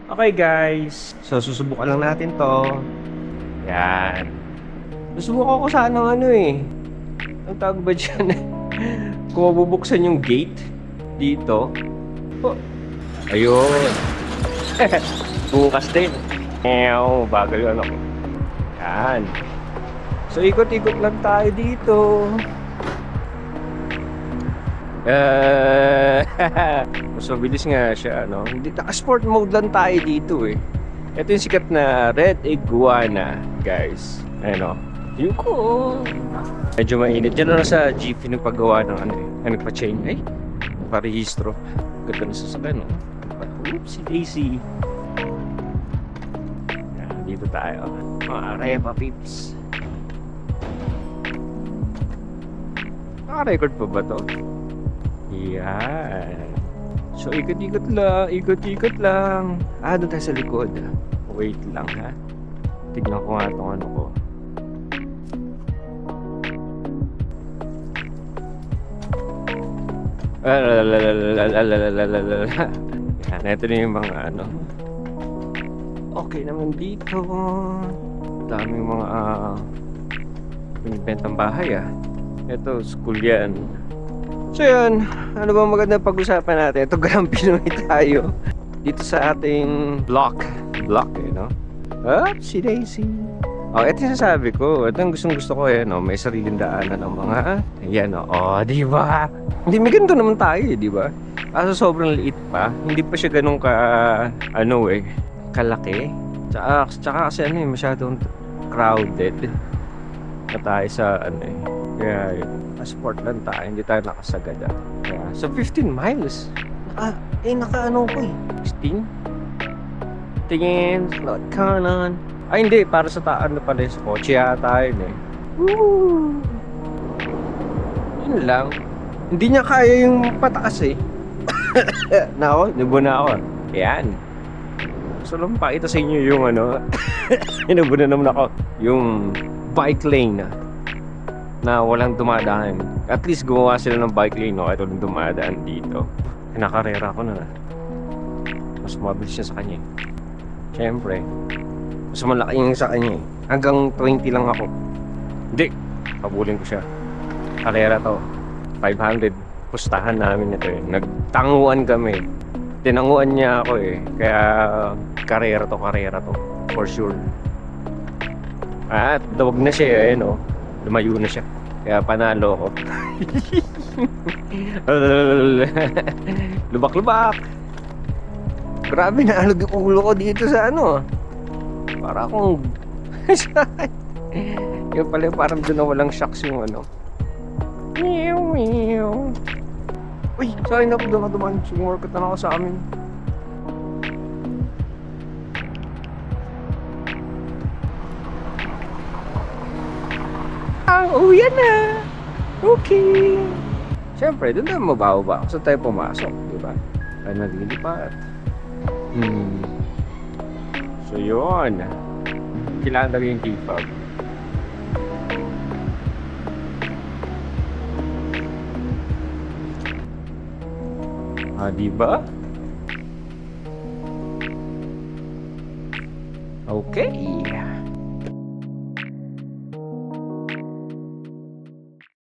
Okay guys, so susubukan lang natin to. Yan. Susubukan ko sana ng ano eh. Ang tawag ba dyan? Kung mabubuksan yung gate dito. Oh. Ayun. Bukas din. Ew, bagal yun ako. Yan. So ikot-ikot lang tayo dito. Mas mabilis nga siya, no? Hindi, naka-sport mode lang tayo dito eh. Ito yung sikat na Red Iguana, guys. Ayun o. Yung ko. Medyo mainit. Diyan na sa GP nagpagawa ng ano eh. Nagpa-chain. Ay, parehistro. Ganda na sasakyan, no? Oops, si Daisy. Yan, dito tayo. Mga Repa Pips. Naka-record pa ba to? Yan. So, ikot-ikot lang. Ikot-ikot lang. Doon tayo sa likod. Wait lang, ha? Tignan ko nga itong ano ko. Yan, ito na yung mga ano. Okay naman dito. Daming mga pinibentang bahay, Ito, school yan. So yun, ano bang magandang pag-usapan natin? Ito, Grand Pinoy tayo. Dito sa ating block, no? Si Daisy. Ito yung sasabi ko. Ito yung gusto ko, no? May sariling daanan ng mga, ayan, di ba? Hindi, may ganito naman tayo, di ba? Kaso sobrang liit pa. Hindi pa siya ganun kalaki. Tsaka kasi masyadong crowded na tayo sa, kaya yun. Passport lang tayo, hindi tayo nakasagada. Kaya, so 15 miles. Naka-ano ko 16? Tingin, slot kanan. Hindi, para sa taan na pala sa kotse yata yun Woo! Yun lang. Hindi niya kaya yung pataas Nako, nibo na ako. Yan. So lang pakita sa inyo yung nibo na naman ako. Yung bike lane na walang dumadaan. At least gumawa sila ng bike lane, no? Ito lang dumadaan dito. Nakarera ko na. Mas mabilis siya sa kanya. Siyempre, mas malaki yung sa kanya. Hanggang 20 lang ako. Hindi, pabulin ko siya. Karera to. 500. Pustahan namin ito Nagtanguan kami. Tinanguan niya ako Kaya karera to. For sure. At dawag na siya lumayo na siya. Kaya panalo ko. Lubak-lubak. Grabe, naalog yung ulo ko dito sa para akong yung pala parang doon na walang shocks yung Meow. Uy, sorry na po dumaan. Sumurkot na ako sa amin. Yan na. Okay. Siyempre, doon na mabaho-baho. Saan tayo pumasok, di ba? Tayo naglilipat. So, yun. Kailangan talaga yung key fob. Di ba? Okay.